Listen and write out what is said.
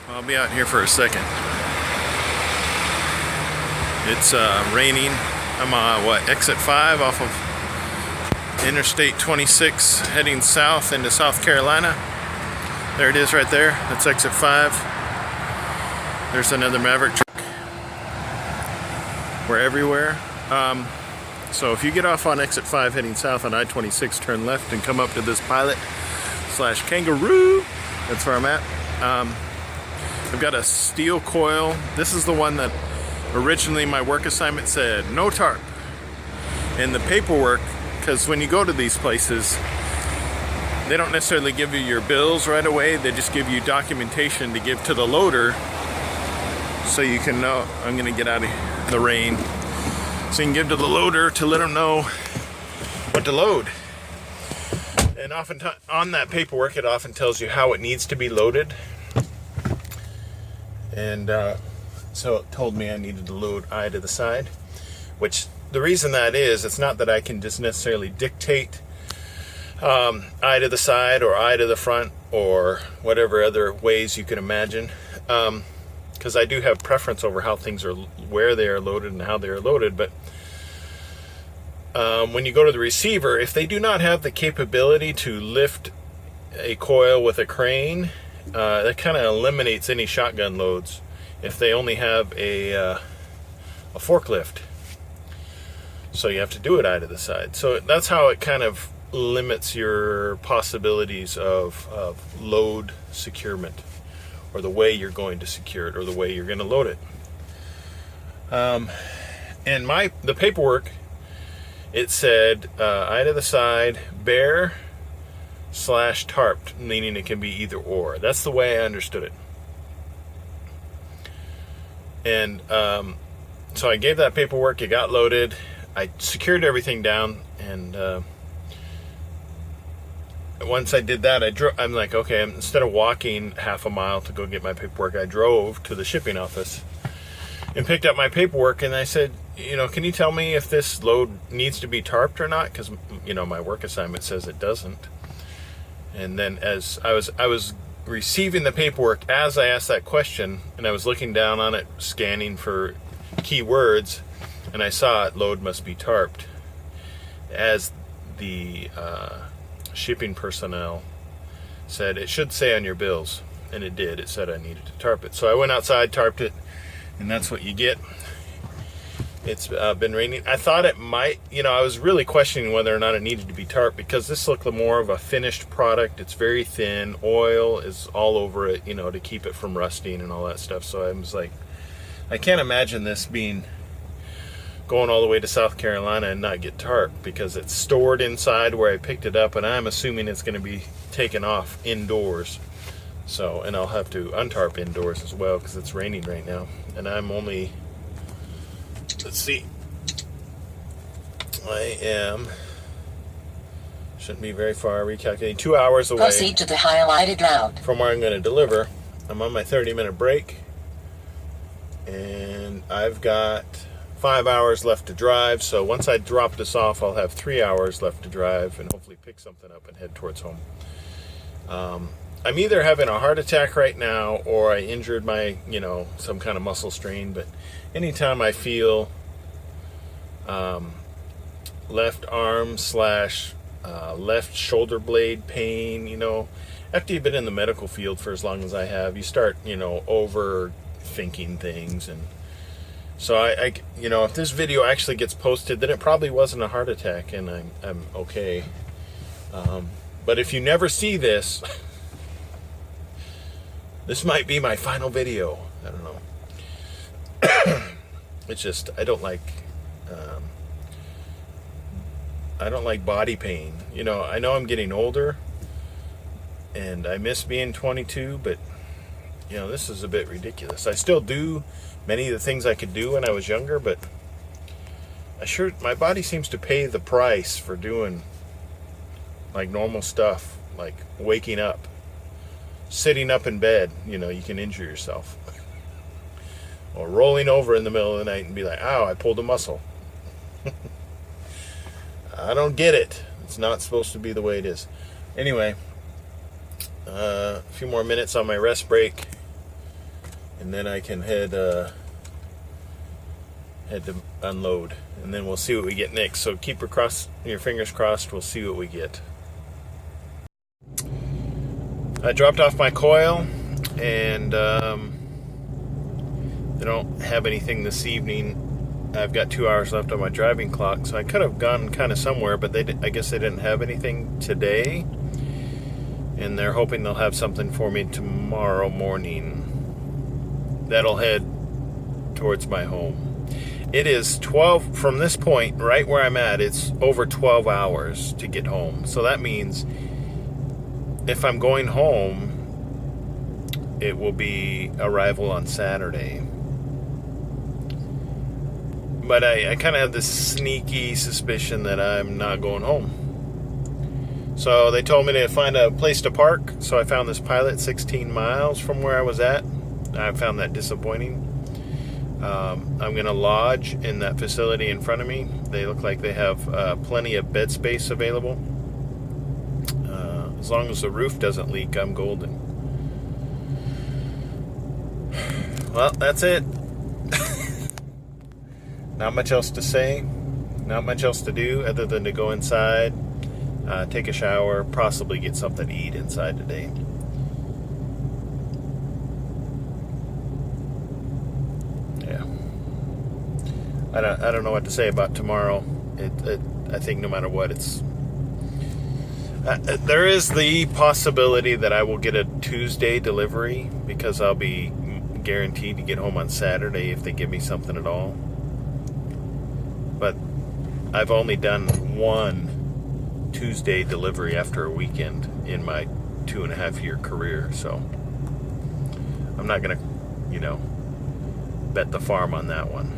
I'll be out here for a second. It's raining. I'm on exit 5 off of Interstate 26 heading south into South Carolina. There it is right there. That's exit 5. There's another Maverick truck. We're everywhere. So if you get off on exit 5 heading south on I-26, turn left and come up to this Pilot/Kangaroo. That's where I'm at. I've got a steel coil. This is the one that originally my work assignment said no tarp. And the paperwork, because when you go to these places, they don't necessarily give you your bills right away. They just give you documentation to give to the loader so you can know. I'm going to get out of the rain. So you can give to the loader to let them know what to load. And often on that paperwork, it often tells you how it needs to be loaded. And so it told me I needed to load eye to the side, which the reason that is, it's not that I can just necessarily dictate eye to the side or eye to the front or whatever other ways you can imagine, because I do have preference over how things are, where they are loaded and how they are loaded. But when you go to the receiver, if they do not have the capability to lift a coil with a crane, that kind of eliminates any shotgun loads if they only have a forklift. So you have to do it eye to the side. So that's how it kind of limits your possibilities of load securement, or the way you're going to secure it, or the way you're going to load it. And the paperwork, it said eye to the side, bare/tarped, meaning it can be either or. That's the way I understood it. And so I gave that paperwork, it got loaded, I secured everything down, and once I did that, I'm like, okay, instead of walking half a mile to go get my paperwork, I drove to the shipping office and picked up my paperwork, and I said, can you tell me if this load needs to be tarped or not? Because, my work assignment says it doesn't. And then as I was receiving the paperwork, as I asked that question, and I was looking down on it, scanning for keywords, and I saw it, load must be tarped. As the shipping personnel said, it should say on your bills, and it did. It said I needed to tarp it. So I went outside, tarped it, and that's what you get. It's been raining. I thought it might, I was really questioning whether or not it needed to be tarped, because this looked more of a finished product. It's very thin. Oil is all over it, to keep it from rusting and all that stuff. So I was like, I can't imagine this going all the way to South Carolina and not get tarped, because it's stored inside where I picked it up, and I'm assuming it's going to be taken off indoors. So, and I'll have to untarp indoors as well, because it's raining right now. And I'm only, let's see, shouldn't be very far, recalculating, 2 hours away. Proceed to the highlighted route From where I'm going to deliver. I'm on my 30-minute break, and I've got 5 hours left to drive. So once I drop this off, I'll have 3 hours left to drive and hopefully pick something up and head towards home. I'm either having a heart attack right now, or I injured my, some kind of muscle strain. But anytime I feel left arm / left shoulder blade pain, after you've been in the medical field for as long as I have, you start, overthinking things. And so I if this video actually gets posted, then it probably wasn't a heart attack, and I'm okay. But if you never see this, this might be my final video. I don't know. It's just, I don't like body pain. I know I'm getting older, and I miss being 22, but this is a bit ridiculous. I still do many of the things I could do when I was younger, but my body seems to pay the price for doing like normal stuff, like waking up, sitting up in bed. You can injure yourself, or rolling over in the middle of the night and be like, ow, I pulled a muscle. I don't get it. It's not supposed to be the way it is. Anyway, a few more minutes on my rest break. and then I can head to unload, and then we'll see what we get next. So keep your fingers crossed. We'll see what we get. I dropped off my coil, and they don't have anything this evening. I've got 2 hours left on my driving clock, so I could have gone kind of somewhere, but I guess they didn't have anything today, and they're hoping they'll have something for me tomorrow morning. That'll head towards my home. It is 12 from this point, right where I'm at. It's over 12 hours to get home, so that means if I'm going home, it will be arrival on Saturday. But I kind of have this sneaky suspicion that I'm not going home. So they told me to find a place to park. So I found this Pilot 16 miles from where I was at. I found that disappointing. I'm going to lodge in that facility in front of me. They look like they have plenty of bed space available. As long as the roof doesn't leak, I'm golden. Well, that's it. Not much else to say, not much else to do other than to go inside, take a shower, possibly get something to eat inside today. Yeah. I don't know what to say about tomorrow. I think no matter what, there is the possibility that I will get a Tuesday delivery because I'll be guaranteed to get home on Saturday if they give me something at all. But I've only done one Tuesday delivery after a weekend in my 2.5-year career, so I'm not gonna, bet the farm on that one.